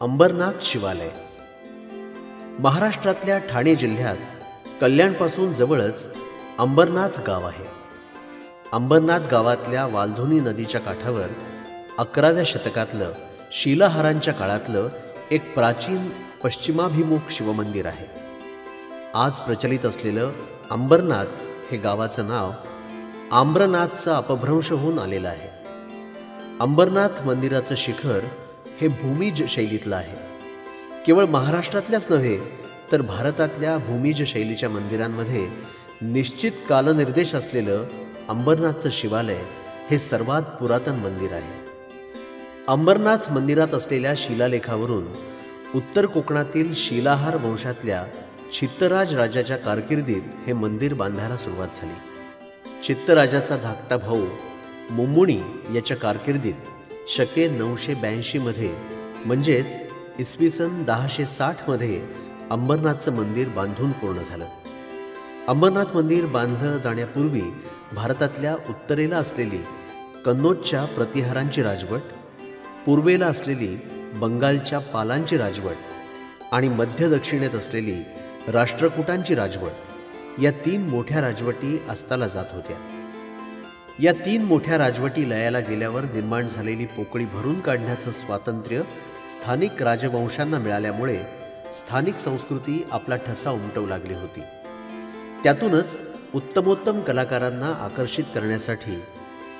अंबरनाथ शिवालय महाराष्ट्रातल्या ठाणे जिल्ह्यात कल्याणपासून जवळच अंबरनाथ गाव आहे. अंबरनाथ गावातल्या वालधुनी नदीच्या काठावर 11व्या शतकातलं शिलाहारांच्या काळातलं एक प्राचीन पश्चिमाभिमुख शिवमंदिर आहे. आज प्रचलित असलेलं अंबरनाथ हे गावाचं नाव आम्रनाथचा अपभ्रंश होऊन आलेलं आहे. अंबरनाथ मंदिराचं शिखर हे भूमिज शैलीतलं आहे. केवळ महाराष्ट्रातल्याच नव्हे तर भारतातल्या भूमिज शैलीच्या मंदिरांमध्ये निश्चित कालनिर्देश असलेलं अंबरनाथचं शिवालय हे सर्वात पुरातन मंदिर आहे. अंबरनाथ मंदिरात असलेल्या शिलालेखावरून उत्तर कोकणातील शिलाहार वंशातल्या चित्तराज राजाच्या कारकिर्दीत हे मंदिर बांधायला सुरुवात झाली. चित्तराजाचा धाकटा भाऊ मुंमुणी याच्या कारकिर्दीत शके 982 मध्ये म्हणजेच इसवी सन 1060 मध्ये अंबरनाथचं मंदिर बांधून पूर्ण झालं. अंबरनाथ मंदिर बांधलं जाण्यापूर्वी भारतातल्या उत्तरेला असलेली कन्नौजच्या प्रतिहारांची राजवट, पूर्वेला असलेली बंगालच्या पालांची राजवट आणि मध्य दक्षिणेत असलेली राष्ट्रकूटांची राजवट या 3 मोठ्या राजवटी अस्ताला जात होत्या. या 3 मोठ्या राजवटी लयाला गेल्यावर निर्माण झालेली पोकळी भरून काढण्याचं स्वातंत्र्य स्थानिक राजवंशांना मिळाल्यामुळे स्थानिक संस्कृती आपला ठसा उमटवू लागली होती. त्यातूनच उत्तमोत्तम कलाकारांना आकर्षित करण्यासाठी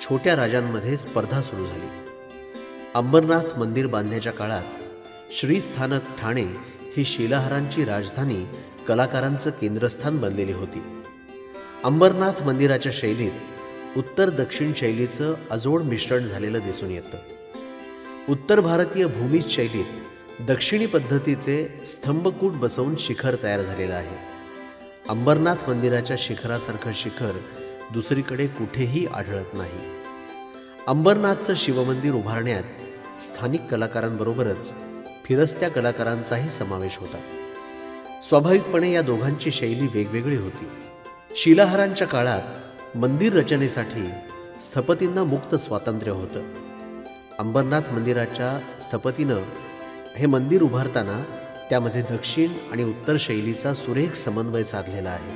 छोट्या राजांमध्ये स्पर्धा सुरू झाली. अंबरनाथ मंदिर बांधण्याच्या काळात श्रीस्थानक ठाणे ही शिलाहारांची राजधानी कलाकारांचं केंद्रस्थान बनलेली होती. अंबरनाथ मंदिराच्या शैलीत उत्तर दक्षिण शैलीचं अजोड मिश्रण झालेलं दिसून येतं. उत्तर भारतीय भूमिज शैलीत दक्षिणी पद्धतीचे स्तंभकूट बसवून शिखर तयार झालेलं आहे. अंबरनाथ मंदिराच्या शिखरासारखं शिखर दुसरीकडे कुठेही आढळत नाही. अंबरनाथचं शिवमंदिर उभारण्यात स्थानिक कलाकारांबरोबरच फिरस्त्या कलाकारांचाही समावेश होता. स्वाभाविकपणे या दोघांची शैली वेगवेगळी होती. शिलाहारांच्या काळात मंदिर रचनेसाठी स्थपतींना मुक्त स्वातंत्र्य होतं. अंबरनाथ मंदिराच्या स्थपतीनं हे मंदिर उभारताना त्यामध्ये दक्षिण आणि उत्तर शैलीचा सुरेख समन्वय साधलेला आहे.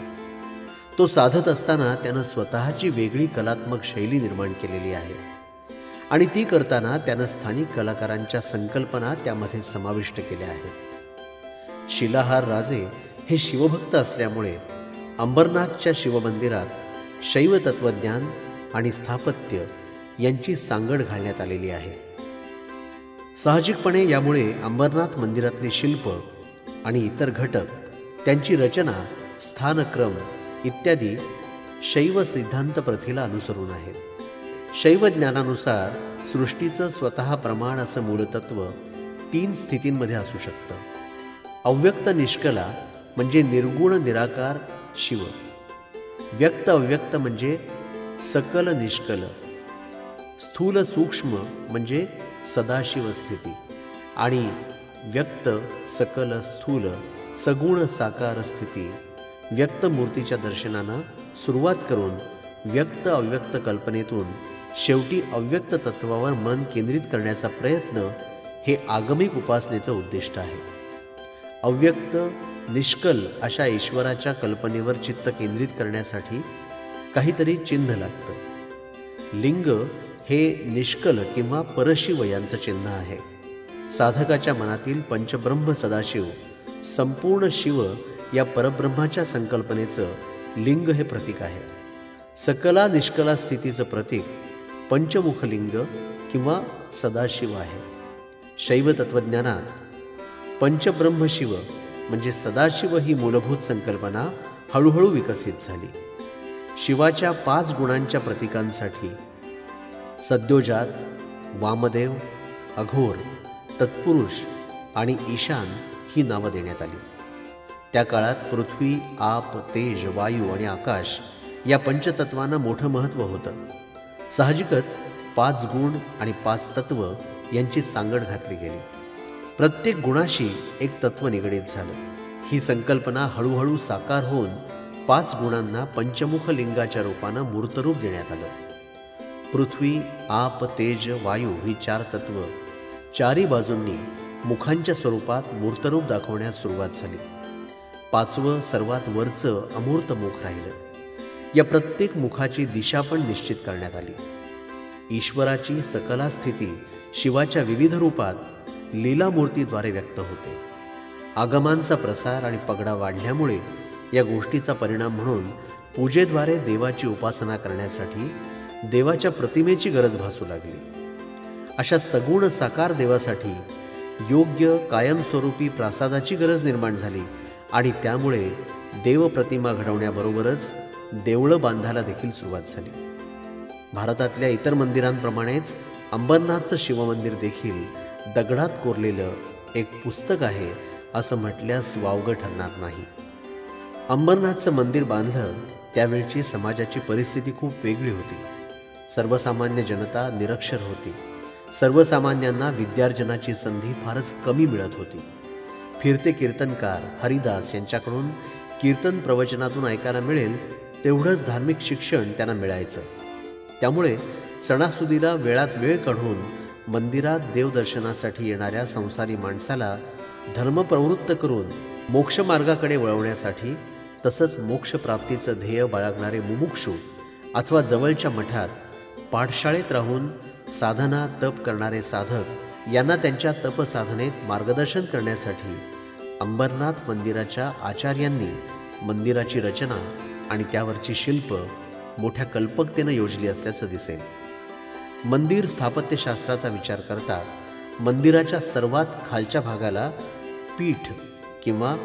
तो साधत असताना त्यानं स्वतःची वेगळी कलात्मक शैली निर्माण केलेली आहे आणि ती करताना त्यानं स्थानिक कलाकारांच्या संकल्पना त्यामध्ये समाविष्ट केल्या आहेत. शिलाहार राजे हे शिवभक्त असल्यामुळे अंबरनाथच्या शिवमंदिरात शैव तत्वज्ञान आणि स्थापत्य यांची सांगड घालण्यात आलेली आहे. साहजिकपणे यामुळे अंबरनाथ मंदिरातले शिल्प आणि इतर घटक, त्यांची रचना, स्थानक्रम इत्यादी शैव सिद्धांत प्रथेला अनुसरून आहेत. शैव ज्ञानानुसार सृष्टीचं स्वतः प्रमाण असं मूलतत्व 3 स्थितींमध्ये असू शकतं. अव्यक्त निष्कला म्हणजे निर्गुण निराकार शिव, व्यक्त अव्यक्त म्हणजे सकल निष्कल, स्थूल सूक्ष्म म्हणजे सदाशिव स्थिती आणि व्यक्त सकल स्थूल सगुण साकार स्थिती. व्यक्त मूर्तीच्या दर्शनानं सुरुवात करून व्यक्त अव्यक्त कल्पनेतून शेवटी अव्यक्त तत्वावर मन केंद्रित करण्याचा प्रयत्न हे आगमिक उपासनेचं उद्दिष्ट आहे. अव्यक्त निष्कल अशा ईश्वराच्या कल्पनेवर चित्त केंद्रित करण्यासाठी काहीतरी चिन्ह लागतं. लिंग हे निष्कल किंवा परशिव यांचं चिन्ह आहे. साधकाच्या मनातील पंचब्रह्म सदाशिव, संपूर्ण शिव या परब्रह्माच्या संकल्पनेचं लिंग हे प्रतीक आहे. सकला निष्कला स्थितीचं प्रतीक पंचमुख लिंग किंवा सदाशिव आहे. शैव तत्वज्ञानात पंचब्रह्म शिव म्हणजे सदाशिव ही मूलभूत संकल्पना हळूहळू विकसित झाली. शिवाच्या 5 गुणांच्या प्रतीकांसाठी सद्योजात, वामदेव, अघोर, तत्पुरुष आणि ईशान ही नावं देण्यात आली. त्या काळात पृथ्वी, आप, तेज, वायू आणि आकाश या पंचतत्वांना मोठं महत्त्व होतं. साहजिकच 5 गुण आणि 5 तत्व यांची सांगड घातली गेली. प्रत्येक गुणाशी एक तत्व निगडीत झालं. ही संकल्पना हळूहळू साकार होऊन 5 गुणांना पंचमुख लिंगाच्या रूपानं मूर्तरूप देण्यात आलं. पृथ्वी, आप, तेज, वायू ही 4 तत्व चारी बाजूंनी मुखांच्या स्वरूपात मूर्तरूप दाखवण्यास सुरुवात झाली. 5वं सर्वात वरचं अमूर्त मुख राहिलं. या प्रत्येक मुखाची दिशा पण निश्चित करण्यात आली. ईश्वराची सकला स्थिती शिवाच्या विविध रूपात लीलामूर्तीद्वारे व्यक्त होते. आगमांचा प्रसार आणि पगडा वाढल्यामुळे या गोष्टीचा परिणाम म्हणून पूजेद्वारे देवाची उपासना करण्यासाठी देवाच्या प्रतिमेची गरज भासू लागली. अशा सगुण साकार देवासाठी योग्य कायमस्वरूपी प्रासादाची गरज निर्माण झाली आणि त्यामुळे देवप्रतिमा घडवण्याबरोबरच देवळं बांधायला देखील सुरुवात झाली. भारतातल्या इतर मंदिरांप्रमाणेच अंबरनाथचं शिवमंदिर देखील दगडात कोरलेलं एक पुस्तक आहे असं म्हटल्यास वावगं ठरणार नाही. अंबरनाथचं मंदिर बांधलं त्यावेळची समाजाची परिस्थिती खूप वेगळी होती. सर्वसामान्य जनता निरक्षर होती. सर्वसामान्यांना विद्यार्जनाची संधी फारच कमी मिळत होती. फिरते कीर्तनकार हरिदास यांच्याकडून कीर्तन प्रवचनातून ऐकायला मिळेल तेवढंच धार्मिक शिक्षण त्यांना मिळायचं. त्यामुळे सणासुदीला वेळात वेळ काढून मंदिरात देवदर्शनासाठी येणाऱ्या संसारी माणसाला धर्मप्रवृत्त करून मोक्षमार्गाकडे वळवण्यासाठी, तसंच मोक्षप्राप्तीचं ध्येय बाळगणारे मुमुक्षू अथवा जवळच्या मठात पाठशाळेत राहून साधना तप करणारे साधक यांना त्यांच्या तपसाधनेत मार्गदर्शन करण्यासाठी अंबरनाथ मंदिराच्या आचार्यांनी मंदिराची रचना आणि त्यावरची शिल्प मोठ्या कल्पकतेनं योजली असल्याचं दिसेल. मंदिर स्थापत्यशास्त्राचा विचार करता मंदिराच्या सर्वात खालच्या भागाला पीठ किंवा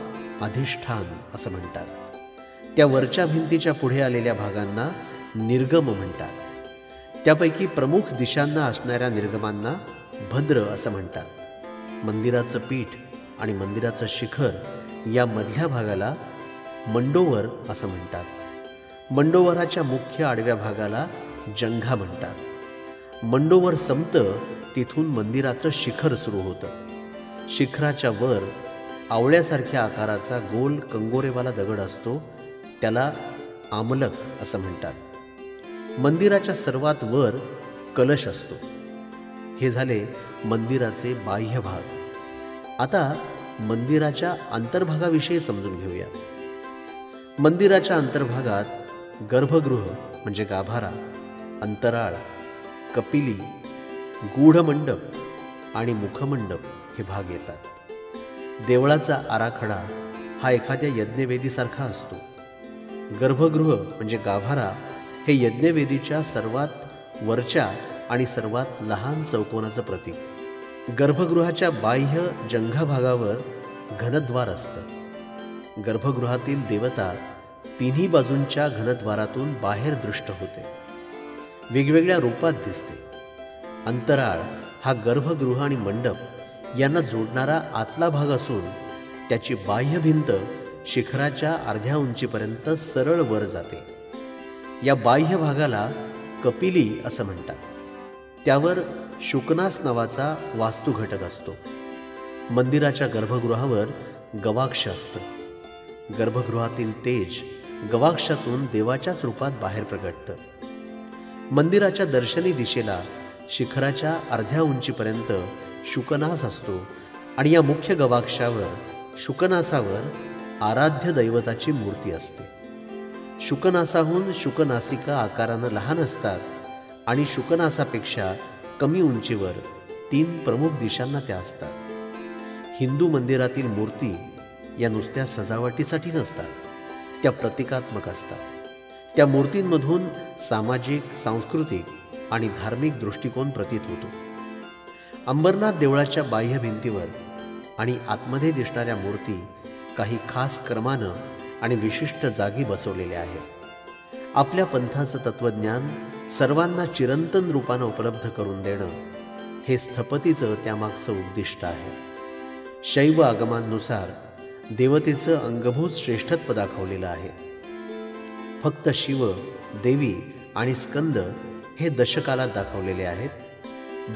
अधिष्ठान असं म्हणतात. त्या वरच्या भिंतीच्या पुढे आलेल्या भागांना निर्गम म्हणतात. त्यापैकी प्रमुख दिशांना असणाऱ्या निर्गमांना भद्र असं म्हणतात. मंदिराचं पीठ आणि मंदिराचं शिखर या मधल्या भागाला मंडोवर असं म्हणतात. मंडोवराच्या मुख्य आडव्या भागाला जंघा म्हणतात. मंडोवर संपतं तिथून मंदिराचं शिखर सुरू होतं. शिखराच्या वर आवळ्यासारख्या आकाराचा गोल कंगोरेवाला दगड असतो, त्याला आमलक असं म्हणतात. मंदिराच्या सर्वात वर कलश असतो. हे झाले मंदिराचे बाह्य भाग. आता मंदिराच्या अंतर्भागाविषयी समजून घेऊया. मंदिराच्या अंतर्भागात गर्भगृह म्हणजे गाभारा, अंतराळ, कपिली, गूढमंडप आणि मुखमंडप हे भाग येतात. देवळाचा आराखडा हा एखाद्या यज्ञवेदीसारखा असतो. गर्भगृह म्हणजे गाभारा हे यज्ञवेदीच्या सर्वात वरच्या आणि सर्वात लहान चौकोनाचं प्रतीक. गर्भगृहाच्या बाह्य जंघा भागावर घनद्वार असतं. गर्भगृहातील देवता तिन्ही बाजूंच्या घनद्वारातून बाहेर दृष्ट होते, वेगवेगळ्या रूपात दिसते. अंतराळ हा गर्भगृह आणि मंडप यांना जोडणारा आतला भाग असून त्याची बाह्य भिंत शिखराच्या अर्ध्या उंचीपर्यंत सरळ वर जाते. या बाह्य भागाला कपिली असं म्हणतात. त्यावर शुकनास नावाचा वास्तुघटक असतो. मंदिराच्या गर्भगृहावर गवाक्ष असतं. गर्भगृहातील तेज गवाक्षातून देवाच्याच रूपात बाहेर प्रगटतं. मंदिराच्या दर्शनी दिशेला शिखराच्या अर्ध्या उंचीपर्यंत शुकनास असतो आणि या मुख्य गवाक्षावर शुकनासावर आराध्य दैवताची मूर्ती असते. शुकनासाहून शुकनासिका आकारानं लहान असतात आणि शुकनासापेक्षा कमी उंचीवर 3 प्रमुख दिशांना त्या असतात. हिंदू मंदिरातील मूर्ती या नुसत्या सजावटीसाठी नसतात, त्या प्रतिकात्मक असतात. त्या मूर्तींमधून सामाजिक, सांस्कृतिक आणि धार्मिक दृष्टिकोन प्रतीत होतो. अंबरनाथ देवळाच्या बाह्य भिंतीवर आणि आतमध्ये दिसणाऱ्या मूर्ती काही खास क्रमानं आणि विशिष्ट जागी बसवलेल्या आहेत. आपल्या पंथाचं तत्त्वज्ञान सर्वांना चिरंतन रूपानं उपलब्ध करून देणं हे स्थपतीचं त्यामागचं उद्दिष्ट आहे. शैव आगमांनुसार देवतेचं अंगभूत श्रेष्ठत्व दाखवलेलं आहे. फक्त शिव, देवी आणि स्कंद हे दशकालात दाखवलेले आहेत.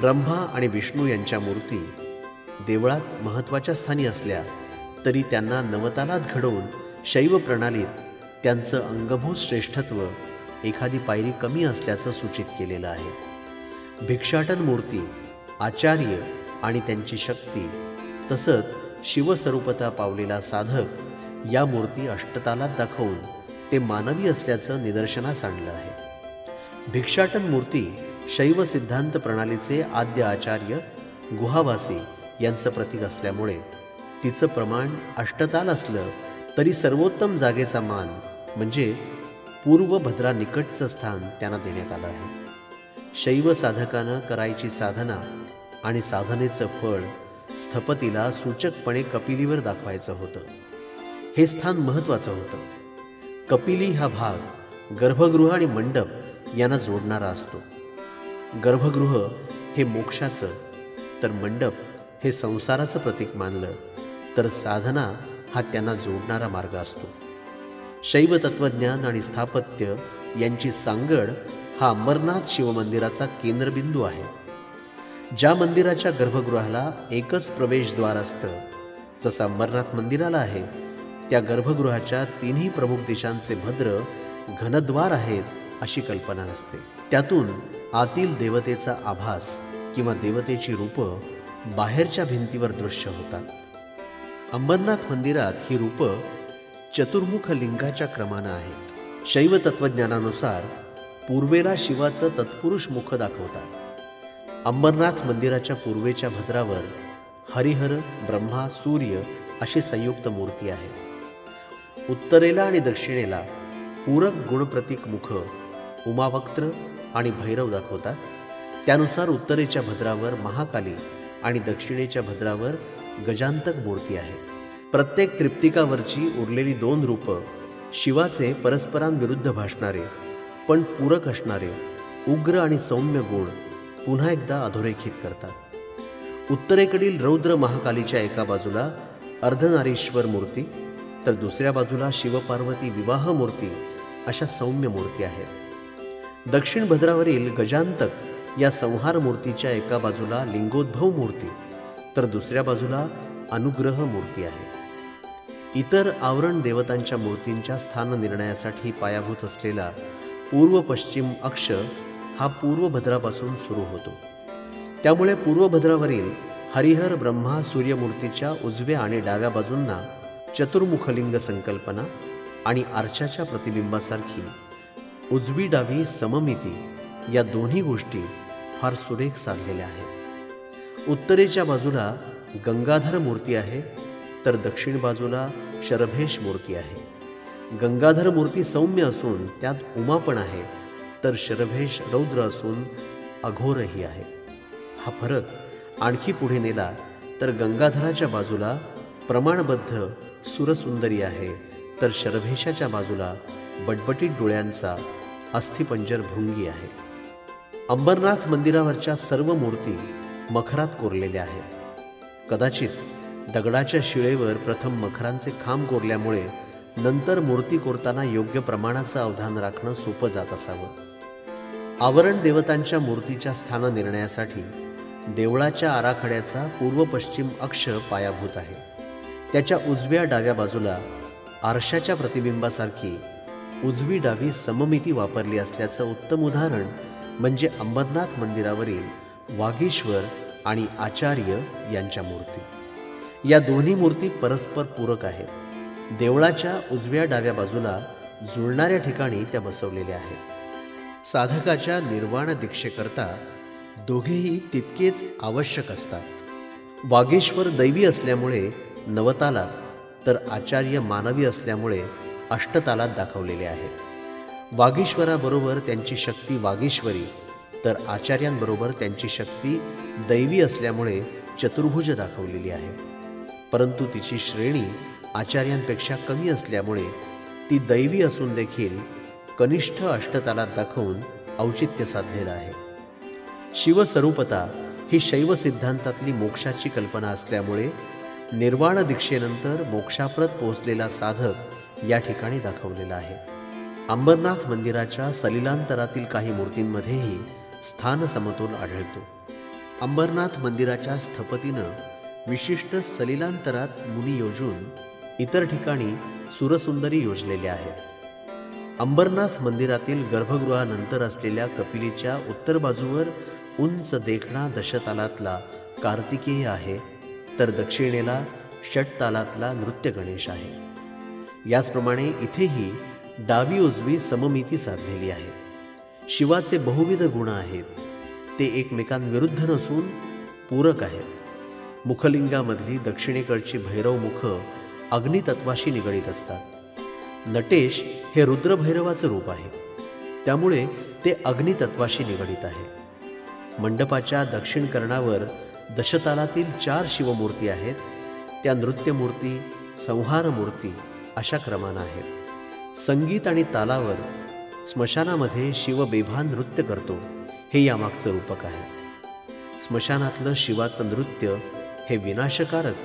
ब्रह्मा आणि विष्णू यांच्या मूर्ती देवळात महत्त्वाच्या स्थानी असल्या तरी त्यांना नवतालात घडवून शैव प्रणालीत त्यांचं अंगभूत श्रेष्ठत्व एखादी पायरी कमी असल्याचं सूचित केलेलं आहे. भिक्षाटन मूर्ती, आचार्य आणि त्यांची शक्ती तसंच शिवस्वरूपता पावलेला साधक या मूर्ती अष्टतालात दाखवून ते मानवी असल्याचं निदर्शनास आणलं आहे. भिक्षाटन मूर्ती शैव सिद्धांत प्रणालीचे आद्य आचार्य गुहावासी यांचं प्रतीक असल्यामुळे तिचं प्रमाण अष्टताल असलं तरी सर्वोत्तम जागेचा मान म्हणजे पूर्व भद्रा निकटचं स्थान त्यांना देण्यात आलं आहे. शैव साधकानं करायची साधना आणि साधनेचं फळ स्थपतीला सूचकपणे कपिलीवर दाखवायचं होतं. हे स्थान महत्त्वाचं होतं. कपिली हा भाग गर्भगृह आणि मंडप यांना जोडणारा असतो. गर्भगृह हे मोक्षाचं तर मंडप हे संसाराचं प्रतीक मानलं तर साधना हा त्यांना जोडणारा मार्ग असतो. शैव तत्वज्ञान आणि स्थापत्य यांची सांगड हा अंबरनाथ शिवमंदिराचा केंद्रबिंदू आहे. ज्या मंदिराच्या गर्भगृहाला एकच प्रवेशद्वार असतं, जसं अंबरनाथ मंदिराला आहे, त्या गर्भगृहाच्या तिन्ही प्रमुख दिशांचे भद्र घनद्वार आहेत अशी कल्पना असते. त्यातून आतील देवतेचा आभास किंवा देवतेची रूपं बाहेरच्या भिंतीवर दृश्य होतात. अंबरनाथ मंदिरात ही रूपं चतुर्मुख लिंगाच्या क्रमानं आहेत. शैव तत्वज्ञानानुसार पूर्वेला शिवाचं तत्पुरुष मुख दाखवतात. अंबरनाथ मंदिराच्या पूर्वेच्या भद्रावर हरिहर, ब्रह्मा, सूर्य अशी संयुक्त मूर्ती आहे. उत्तरेला आणि दक्षिणेला पूरक गुणप्रतीक मुख उमावक्त्र आणि भैरव दाखवतात. त्यानुसार उत्तरेच्या भद्रावर महाकाली आणि दक्षिणेच्या भद्रावर गजांतक मूर्ती आहे. प्रत्येक त्रिप्तिकावरची उरलेली 2 रूपं शिवाचे परस्परांविरुद्ध भासणारे पण पूरक असणारे उग्र आणि सौम्य गुण पुन्हा एकदा अधोरेखित करतात. उत्तरेकडील रौद्र महाकालीच्या एका बाजूला अर्धनारीश्वर मूर्ती तर दुसऱ्या बाजूला शिवपार्वती विवाह मूर्ती अशा सौम्य मूर्ती आहेत. दक्षिण भद्रावरील गजांतक या संहार मूर्तीच्या एका बाजूला लिंगोद्भव मूर्ती तर दुसऱ्या बाजूला अनुग्रह मूर्ती आहे. इतर आवरण देवतांच्या मूर्तींच्या स्थान निर्णयासाठी पायाभूत असलेला पूर्व पश्चिम अक्ष हा पूर्व भद्रापासून सुरू होतो. त्यामुळे पूर्व भद्रावरील हरिहर, ब्रह्मा, सूर्यमूर्तीच्या उजव्या आणि डाव्या बाजूंना चतुर्मुखलिंग संकल्पना आणि आरशाच्या प्रतिबिंबासारखी उजवी डावी सममिती या दोन्ही गोष्टी फार सुरेख साधलेल्या आहेत. उत्तरेच्या बाजूला गंगाधर मूर्ती आहे तर दक्षिण बाजूला शरभेश मूर्ती आहे. गंगाधर मूर्ती सौम्य असून त्यात उमा पण आहे तर शरभेश रौद्र असून अघोरही आहे. हा फरक आणखी पुढे नेला तर गंगाधराच्या बाजूला प्रमाणबद्ध सुरसुंदरी आहे तर शरभेशाच्या बाजूला बटबटीत डोळ्यांचा अस्थिपंजर भृंगी आहे. अंबरनाथ मंदिरावरच्या सर्व मूर्ती मखरात कोरलेल्या आहेत. कदाचित दगडाच्या शिळेवर प्रथम मखरांचे खांब कोरल्यामुळे नंतर मूर्ती कोरताना योग्य प्रमाणाचं अवधान राखणं सोपं जात असावं. आवरण देवतांच्या मूर्तीच्या स्थान निर्णयासाठी देवळाच्या आराखड्याचा पूर्व पश्चिम अक्ष पायाभूत आहे. त्याच्या उजव्या डाव्या बाजूला आरशाच्या प्रतिबिंबासारखी उजवी डावी सममिती वापरली असल्याचं उत्तम उदाहरण म्हणजे अंबरनाथ मंदिरावरील वागीश्वर आणि आचार्य यांच्या मूर्ती. या दोन्ही मूर्ती परस्पर पूरक आहेत. देवळाच्या उजव्या डाव्या बाजूला जुळणाऱ्या ठिकाणी त्या बसवलेल्या आहेत. साधकाच्या निर्वाण दीक्षेकरता दोघेही तितकेच आवश्यक असतात. वागीश्वर दैवी असल्यामुळे नवतालात तर आचार्य मानवी असल्यामुळे अष्टतालात दाखवलेले आहेत. वागीश्वराबरोबर त्यांची शक्ती वागीश्वरी तर आचार्यांबरोबर त्यांची शक्ती दैवी असल्यामुळे चतुर्भुज दाखवलेली आहे. परंतु तिची श्रेणी आचार्यांपेक्षा कमी असल्यामुळे ती दैवी असून देखील कनिष्ठ अष्टतालात दाखवून औचित्य साधलेलं आहे. शिवस्वरूपता ही शैव सिद्धांतातली मोक्षाची कल्पना असल्यामुळे निर्वाण दीक्षेनंतर मोक्षाप्रत पोहोचलेला साधक या ठिकाणी दाखवलेला आहे. अंबरनाथ मंदिराच्या सलिलांतरातील काही मूर्तींमध्येही स्थान समतोल आढळतो. अंबरनाथ मंदिराच्या स्थपतीनं विशिष्ट सलिलांतरात मुनी योजून इतर ठिकाणी सुरसुंदरी योजलेल्या आहेत. अंबरनाथ मंदिरातील गर्भगृहानंतर असलेल्या कपिलीच्या उत्तर बाजूवर उंच देखणा दशतालातला कार्तिकेय आहे तर दक्षिणेला षटतालातला नृत्य गणेश आहे. याचप्रमाणे इथेही डावी उजवी सममिती साधलेली आहे. शिवाचे बहुविध गुण आहेत. ते एकमेकांविरुद्ध नसून पूरक आहेत. मुखलिंगामधली दक्षिणेकडची भैरव मुख अग्नितत्वाशी निगडीत असतात. नटेश हे रुद्रभैरवाचं रूप आहे, त्यामुळे ते अग्नितत्वाशी निगडीत आहे. मंडपाच्या दक्षिण कर्णावर दशतालातील 4 शिवमूर्ती आहेत. त्या नृत्यमूर्ती, संहारमूर्ती अशा क्रमानं आहेत. संगीत आणि तालावर स्मशानामध्ये शिव बेभान नृत्य करतो, हे यामागचं रूपक आहे. स्मशानातलं शिवाचं नृत्य हे विनाशकारक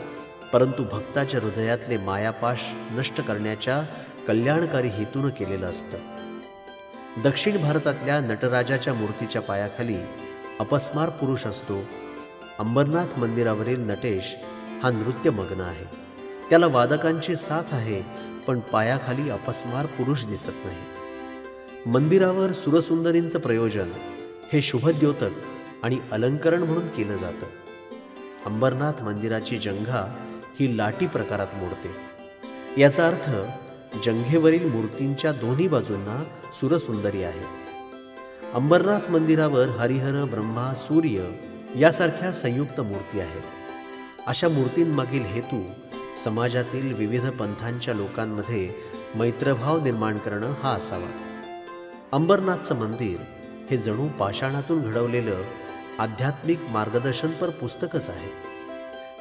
परंतु भक्ताच्या हृदयातले मायापाश नष्ट करण्याच्या कल्याणकारी हेतूनं केलेलं असतं. दक्षिण भारतातल्या नटराजाच्या मूर्तीच्या पायाखाली अपस्मार पुरुष असतो. अंबरनाथ मंदिरावरील नटेश हा नृत्यमग्न आहे. त्याला वादकांची साथ आहे, पण पायाखाली अपस्मार पुरुष दिसत नाही. मंदिरावर सुरसुंदरींचं प्रयोजन हे शुभद्योतक आणि अलंकरण म्हणून केलं जातं. अंबरनाथ मंदिराची जंघा ही लाटी प्रकारात मोडते. याचा अर्थ जंघेवरील मूर्तींच्या दोन्ही बाजूंना सुरसुंदरी आहे. अंबरनाथ मंदिरावर हरिहर, ब्रह्मा, सूर्य यासारख्या संयुक्त मूर्ती आहेत. अशा मूर्तींमागील हेतू समाजातील विविध पंथांच्या लोकांमध्ये मैत्रभाव निर्माण करणं हा असावा. अंबरनाथचं मंदिर हे जणू पाषाणातून घडवलेलं आध्यात्मिक मार्गदर्शनपर पुस्तकच आहे.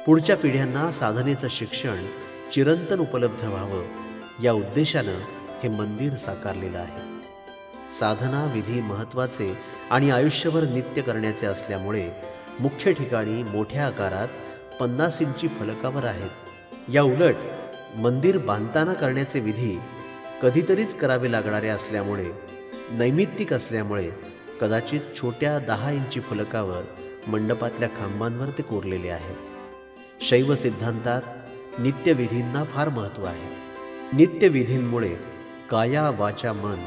पुढच्या पिढ्यांना साधनेचं शिक्षण चिरंतन उपलब्ध व्हावं या उद्देशानं हे मंदिर साकारलेलं आहे. साधना विधी महत्त्वाचे आणि आयुष्यभर नित्य करण्याचे असल्यामुळे मुख्य ठिकाणी मोठ्या आकारात 50 इंची फलकावर आहेत. या उलट मंदिर बांधताना करण्याचे विधी कधीतरीच करावे लागणारे असल्यामुळे, नैमित्तिक असल्यामुळे कदाचित छोट्या 10 इंची फलकावर मंडपातल्या खांबांवर ते कोरलेले आहे. शैव सिद्धांतात नित्यविधींना फार महत्त्व आहे. नित्यविधींमुळे काया वाचा मन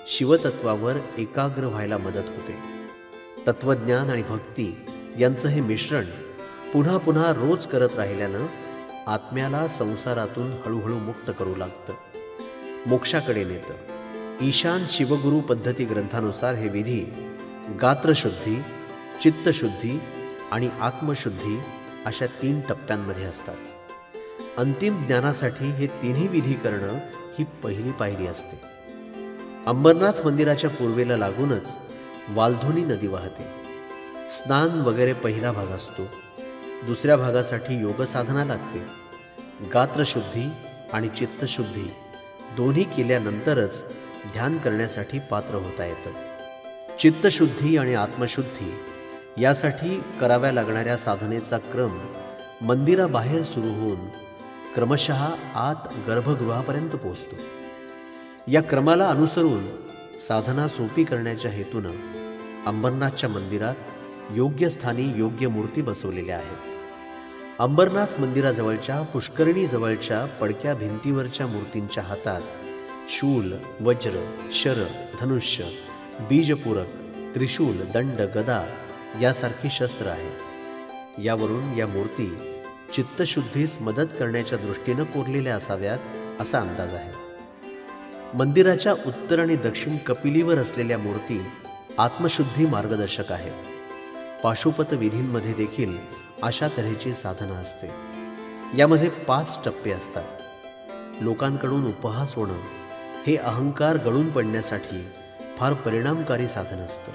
शिवतत्वावर एकाग्र व्हायला मदत होते. तत्वज्ञान आणि भक्ती यांचं हे मिश्रण पुन्हा पुन्हा रोज करत राहिल्यानं आत्म्याला संसारातून हळूहळू मुक्त करू लागतं, मोक्षाकडे नेतं. ईशान शिवगुरू पद्धती ग्रंथानुसार हे विधी गात्रशुद्धी, चित्तशुद्धी आणि आत्मशुद्धी अशा 3 टप्प्यांमध्ये असतात. अंतिम ज्ञानासाठी हे तिन्ही विधी करणं ही पहिली पायरी असते. अंबरनाथ मंदिराच्या पूर्वेला लागूनच वालधुनी नदी वाहते. स्नान वगैरे पहिला भाग असतो. दुसऱ्या भागासाठी योगसाधना लागते. गात्रशुद्धी आणि चित्तशुद्धी दोन्ही केल्यानंतरच ध्यान करण्यासाठी पात्र होता येतं. चित्तशुद्धी आणि आत्मशुद्धी यासाठी कराव्या लागणाऱ्या साधनेचा क्रम मंदिराबाहेर सुरू होऊन क्रमशः आत गर्भगृहापर्यंत पोहोचतो. या क्रमाला अनुसरून साधना सोपी करण्याच्या हेतूनं अंबरनाथच्या मंदिरात योग्य स्थानी योग्य मूर्ती बसवलेल्या आहेत. अंबरनाथ मंदिराजवळच्या पुष्करिणीजवळच्या पडक्या भिंतीवरच्या मूर्तींच्या हातात शूल, वज्र, शर, धनुष्य, बीजपूरक, त्रिशूल, दंड, गदा यासारखी शस्त्र आहेत. यावरून या मूर्ती चित्तशुद्धीस मदत करण्याच्या दृष्टीनं कोरलेल्या असाव्यात असा अंदाज आहे. मंदिराच्या उत्तर आणि दक्षिण कपिलीवर असलेल्या मूर्ती आत्मशुद्धी मार्गदर्शक आहेत. पाशुपत विधींमध्ये देखील अशा तऱ्हेची साधना असते. यामध्ये 5 टप्पे असतात. लोकांकडून उपहास होणं हे अहंकार गळून पडण्यासाठी फार परिणामकारी साधन असतं.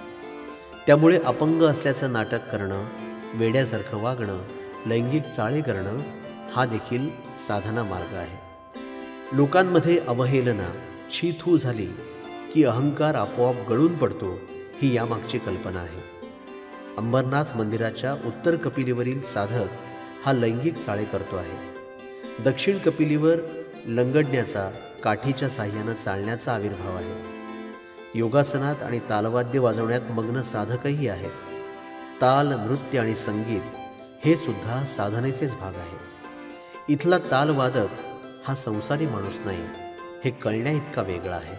त्यामुळे अपंग असल्याचं नाटक करणं, वेड्यासारखं वागणं, लैंगिक चाळे करणं हा देखील साधना मार्ग आहे. लोकांमध्ये अवहेलना, छीथू झाली की अहंकार आपोआप गळून पडतो, ही यामागची कल्पना आहे. अंबरनाथ मंदिराच्या उत्तर कपिलीवरील साधक हा लैंगिक चाळे करतो आहे. दक्षिण कपिलीवर लंगडण्याचा, काठीच्या साह्यानं चालण्याचा आविर्भाव आहे. योगासनात आणि तालवाद्य वाजवण्यात मग्न साधकही आहेत. ताल, नृत्य आणि संगीत हे सुद्धा साधनेचेच भाग आहे. इथला तालवादक हा संसारी माणूस नाही, हे कळण्या इतका वेगळा आहे.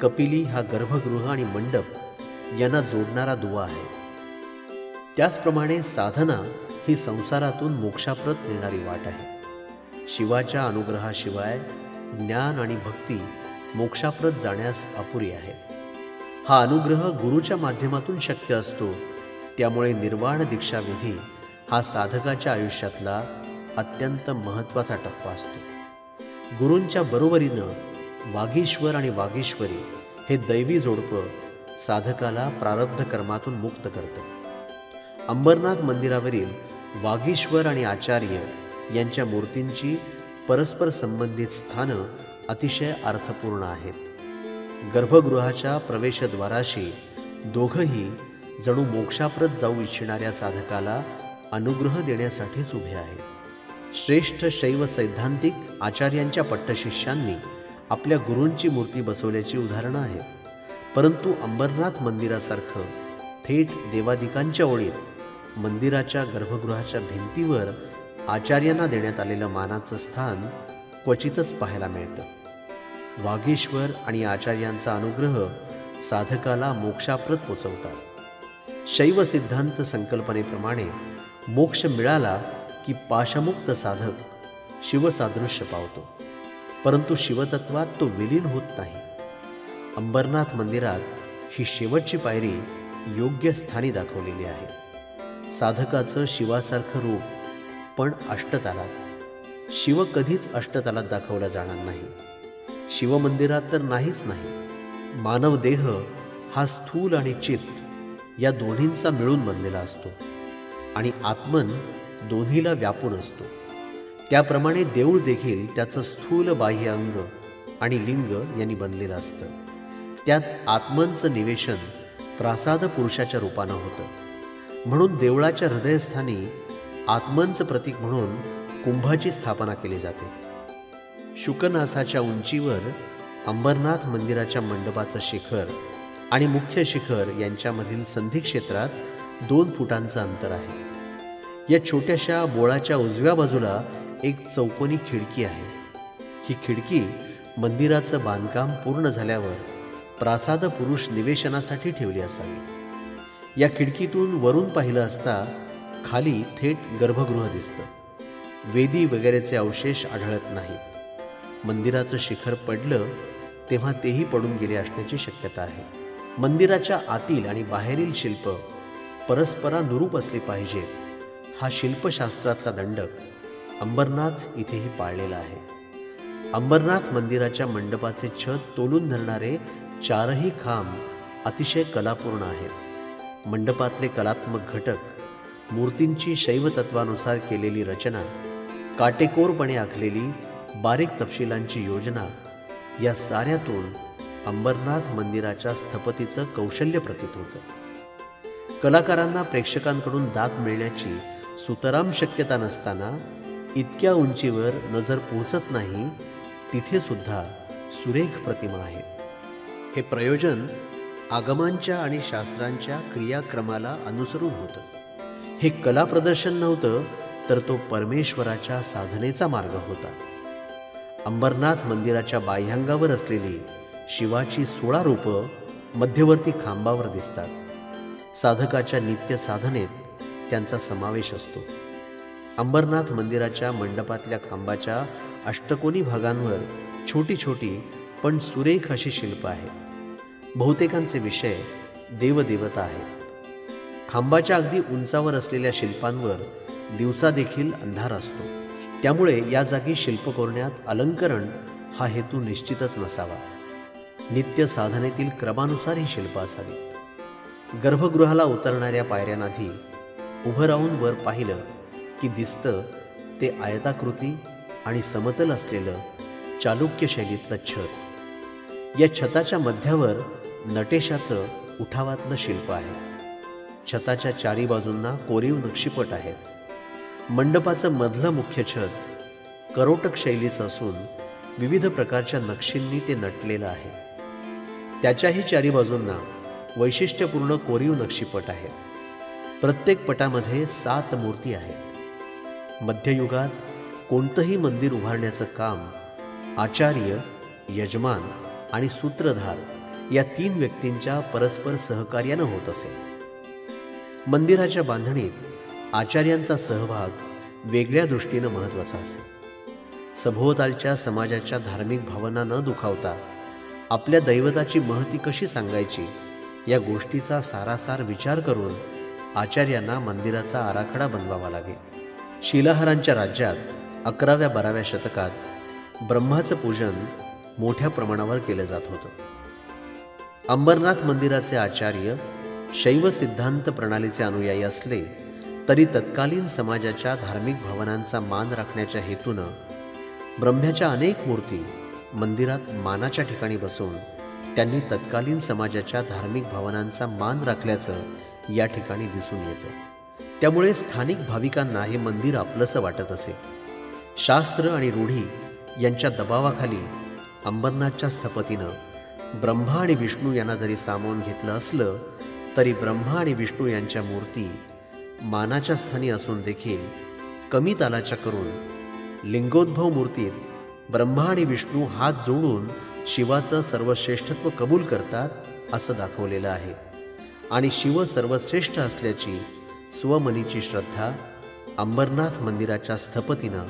कपिली हा गर्भगृह आणि मंडप यांना जोडणारा दुवा आहे. त्याचप्रमाणे साधना ही संसारातून मोक्षाप्रत नेणारी वाट आहे. शिवाच्या अनुग्रहाशिवाय ज्ञान आणि भक्ती मोक्षाप्रत जाण्यास अपुरी आहे. हा अनुग्रह गुरुच्या माध्यमातून शक्य असतो. त्यामुळे निर्वाण दीक्षा विधी हा साधकाच्या आयुष्यातला अत्यंत महत्त्वाचा टप्पा असतो. गुरूंच्या बरोबरीनं वागीश्वर आणि वागीश्वरी हे दैवी जोडपं साधकाला प्रारब्ध कर्मातून मुक्त करतं. अंबरनाथ मंदिरावरील वागीश्वर आणि आचार्य यांच्या मूर्तींची परस्पर संबंधित स्थानं अतिशय अर्थपूर्ण आहेत. गर्भगृहाच्या प्रवेशद्वाराशी दोघंही जणू मोक्षाप्रत जाऊ इच्छिणाऱ्या साधकाला अनुग्रह देण्यासाठीच उभे आहेत. श्रेष्ठ शैव सैद्धांतिक आचार्यांच्या पट्टशिष्यांनी आपल्या गुरूंची मूर्ती बसवल्याची उदाहरणं आहेत. परंतु अंबरनाथ मंदिरासारखं थेट देवादिकांच्या ओळीत मंदिराच्या गर्भगृहाच्या भिंतीवर आचार्यांना देण्यात आलेलं मानाचं स्थान क्वचितच पाहायला मिळतं. वागीश्वर आणि आचार्यांचा अनुग्रह साधकाला मोक्षाप्रत पोचवतात. शैव सिद्धांत संकल्पनेप्रमाणे मोक्ष मिळाला की पाशमुक्त साधक शिवसादृश्य पावतो, परंतु शिवतत्वात तो विलीन होत नाही. अंबरनाथ मंदिरात ही शेवटची पायरी योग्य स्थानी दाखवलेली आहे. साधकाचं शिवासारखं रूप पण अष्टतालात. शिव कधीच अष्टतालात दाखवला जाणार नाही. शिवमंदिरात तर नाहीच नाही. मानव देह हा स्थूल आणि चित्त या दोन्हींचा मिळून बनलेला असतो आणि आत्मन दोन्हीला व्यापून असतो. त्याप्रमाणे देऊळ देखील त्याचं स्थूल बाह्य अंग आणि लिंग यांनी बनलेलं असतं. त्यात आत्मनचं निवेशन प्रासाद पुरुषाच्या रूपानं होतं. म्हणून देवळाच्या हृदयस्थानी आत्मनचं प्रतीक म्हणून कुंभाची स्थापना केली जाते. शुकनासाच्या उंचीवर अंबरनाथ मंदिराच्या मंडपाचं शिखर आणि मुख्य शिखर यांच्यामधील संधी क्षेत्रात 2 फुटांचं अंतर आहे. या छोट्याशा बोळाच्या उजव्या बाजूला एक चौकोनी खिडकी आहे. ही खिडकी मंदिराचं बांधकाम पूर्ण झाल्यावर प्रासाद पुरुष निवेशनासाठी ठेवली असावी. या खिडकीतून वरून पाहिलं असता खाली थेट गर्भगृह दिसतं. वेदी वगैरेचे अवशेष आढळत नाही. मंदिराचं शिखर पडलं तेव्हा तेही पडून गेले असण्याची शक्यता आहे. मंदिराच्या आतील आणि बाहेरील शिल्प परस्परानुरूप असली पाहिजेत, हा शिल्पशास्त्रातला दंडक अंबरनाथ इथेही पाळलेला आहे. अंबरनाथ मंदिराच्या मंडपाचे छत तोलून धरणारे 4ही खांब अतिशय कलापूर्ण आहेत. मंडपातले कलात्मक घटक, मूर्तींची शैव तत्वानुसार केलेली रचना, काटेकोरपणे आखलेली बारीक तपशिलांची योजना या साऱ्यातून अंबरनाथ मंदिराच्या स्थपतीचं कौशल्य प्रतीत होतं. कलाकारांना प्रेक्षकांकडून दाद मिळण्याची सुतराम शक्यता नसताना इतक्या उंचीवर नजर पोहोचत नाही तिथे सुद्धा सुरेख प्रतिमा आहेत. हे प्रयोजन आगमांच्या आणि शास्त्रांच्या क्रियाक्रमाला अनुसरून होतं. हे कला प्रदर्शन नव्हतं, तर तो परमेश्वराच्या साधनेचा मार्ग होता. अंबरनाथ मंदिराच्या बाह्यांगावर असलेली शिवाची 16 रूपं मध्यवर्ती खांबावर दिसतात. साधकाच्या नित्य साधनेत त्यांचा समावेश असतो. अंबरनाथ मंदिराच्या मंडपातल्या खांबाच्या अष्टकोनी भागांवर छोटी छोटी पण सुरेख अशी शिल्प आहेत. बहुतेकांचे विषय देवदेवता आहेत. खांबाच्या अगदी उंचावर असलेल्या शिल्पांवर दिवसा देखील अंधार असतो. त्यामुळे या जागी शिल्प कोरण्यात अलंकरण हा हेतू निश्चितच नसावा. नित्य साधनेतील क्रमानुसार ही शिल्प असावी. गर्भगृहाला उतरणाऱ्या पायऱ्यांआधी उभं राहून वर पाहिलं की दिसतं ते आयताकृती आणि समतल असलेलं चालुक्य शैलीतलं छत. या छताच्या मध्यावर नटेशाचं उठावातलं शिल्प आहे. छताच्या 4 बाजूंना कोरीव नक्षीपट आहेत. मंडपाचं मधलं मुख्य छत करोटक शैलीचं असून विविध प्रकारच्या नक्षींनी ते नटलेलं आहे. त्याच्याही 4 बाजूंना वैशिष्ट्यपूर्ण कोरीव नक्षीपट आहेत. प्रत्येक पटामध्ये 7 मूर्ती आहेत. मध्ययुगात कोणतंही मंदिर उभारण्याचं काम आचार्य, यजमान आणि सूत्रधार या 3 व्यक्तींच्या परस्पर सहकार्यानं होत असे. मंदिराच्या बांधणीत आचार्यांचा सहभाग वेगळ्या दृष्टीनं महत्त्वाचा असेल. सभोवतालच्या समाजाच्या धार्मिक भावना न दुखावता आपल्या दैवताची महती कशी सांगायची या गोष्टीचा सारासार विचार करून आचार्यांना मंदिराचा आराखडा बनवावा लागेल. शिलाहारांच्या राज्यात 11व्या-12व्या शतकात ब्रह्माचं पूजन मोठ्या प्रमाणावर केलं जात होतं. अंबरनाथ मंदिराचे आचार्य शैव सिद्धांत प्रणालीचे अनुयायी असले तरी तत्कालीन समाजाच्या धार्मिक भावनांचा मान राखण्याच्या हेतूनं ब्रह्म्याच्या अनेक मूर्ती मंदिरात मानाच्या ठिकाणी बसवून त्यांनी तत्कालीन समाजाच्या धार्मिक भावनांचा मान राखल्याचं या ठिकाणी दिसून येतं. त्यामुळे स्थानिक भाविकांना हे मंदिर आपलंसं वाटत असे. शास्त्र आणि रूढी यांच्या दबावाखाली अंबरनाथच्या स्थपतीनं ब्रह्मा आणि विष्णू यांना जरी सामावून घेतलं असलं तरी ब्रह्मा आणि विष्णू यांच्या मूर्ती मानाच्या स्थानी असून देखील कमी तालाच्या करून लिंगोद्भव मूर्तीत ब्रह्मा आणि विष्णू हात जोडून शिवाचं सर्वश्रेष्ठत्व कबूल करतात असं दाखवलेलं आहे. आणि शिव सर्वश्रेष्ठ असल्याची स्वमनीची श्रद्धा अंबरनाथ मंदिराच्या स्थपतीनं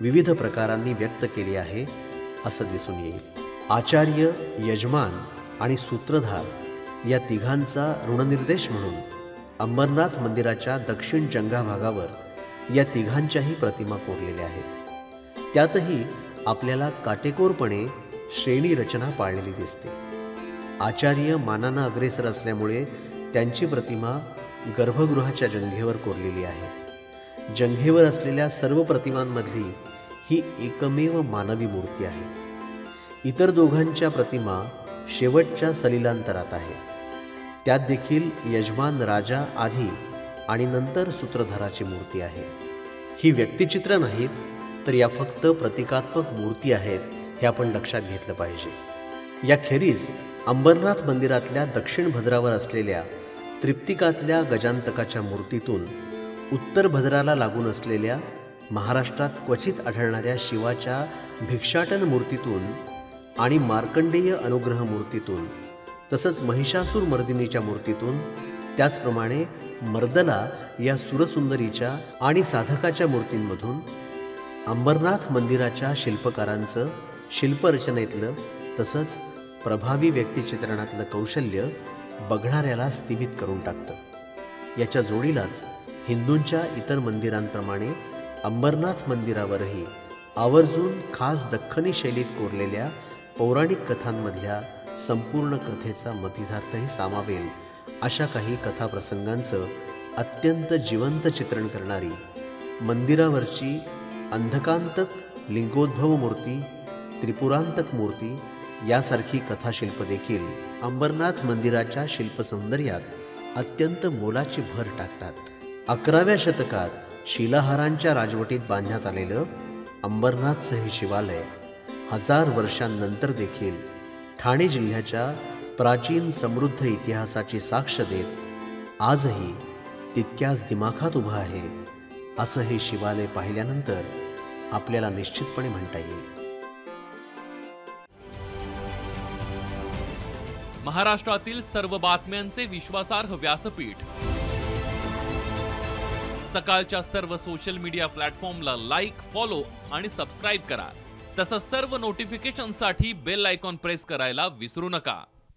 विविध प्रकारांनी व्यक्त केली आहे असं दिसून येईल. आचार्य, यजमान आणि सूत्रधार या तिघांचा ऋणनिर्देश म्हणून अंबरनाथ मंदिराच्या दक्षिण जंगा भागावर या तिघांच्याही प्रतिमा कोरलेल्या आहेत. त्यातही आपल्याला काटेकोरपणे श्रेणी रचना पाळलेली दिसते. आचार्य मानानं अग्रेसर असल्यामुळे त्यांची प्रतिमा गर्भगृहाच्या जंघेवर कोरलेली आहे. जंघेवर असलेल्या सर्व प्रतिमांमधली ही एकमेव मानवी मूर्ती आहे. इतर दोघांच्या प्रतिमा शेवटच्या सलिलांतरात आहेत. त्यात देखील यजमान राजा आधी आणि नंतर सूत्रधाराची मूर्ती आहे. ही व्यक्तिचित्र नाहीत तर या फक्त प्रतिकात्मक मूर्ती आहेत हे आपण लक्षात घेतलं पाहिजे. याखेरीज अंबरनाथ मंदिरातल्या दक्षिण भद्रावर असलेल्या त्रिप्तिकातल्या गजांतकाच्या मूर्तीतून उत्तर भद्राला लागून असलेल्या महाराष्ट्रात क्वचित आढळणाऱ्या शिवाच्या भिक्षाटन मूर्तीतून आणि मार्कंडेय अनुग्रह मूर्तीतून तसंच महिषासूर मर्दिनीच्या मूर्तीतून त्याचप्रमाणे मर्दला या सुरसुंदरीच्या आणि साधकाच्या मूर्तींमधून अंबरनाथ मंदिराच्या शिल्पकारांचं शिल्परचनेतलं तसंच प्रभावी व्यक्तिचित्रणातलं कौशल्य बघणाऱ्याला स्तिमित करून टाकतं. याच्या जोडीलाच हिंदूंच्या इतर मंदिरांप्रमाणे अंबरनाथ मंदिरावरही आवर्जून खास दख्खनी शैलीत कोरलेल्या पौराणिक कथांमधल्या संपूर्ण कथेचा मतितार्थही सामावेल अशा काही कथाप्रसंगांचं अत्यंत जिवंत चित्रण करणारी मंदिरावरची अंधकांतक लिंगोद्भव मूर्ती, त्रिपुरांतक मूर्ती यासारखी कथाशिल्प देखील अंबरनाथ मंदिराच्या शिल्पसौंदर्यात अत्यंत मोलाची भर टाकतात. 11व्या शतकात शिलाहारांच्या राजवटीत बांधण्यात आलेलं अंबरनाथचं हे शिवालय 1000 वर्षांनंतर देखील ठाणे जिल्ह्याच्या प्राचीन समृद्ध इतिहासाची साक्ष देत आजही तितक्याच दिमाखात उभं आहे असं हे शिवालय पाहिल्यानंतर आपल्याला निश्चितपणे म्हणता येईल. महाराष्ट्रातील सर्व बातम्यांचे विश्वासार्ह व्यासपीठ. सकाळच्या सर्व सोशल मीडिया प्लॅटफॉर्मला लाईक, फॉलो आणि सबस्क्राईब करा. तसंच सर्व नोटिफिकेशनसाठी बेल आयकॉन प्रेस करायला विसरू नका.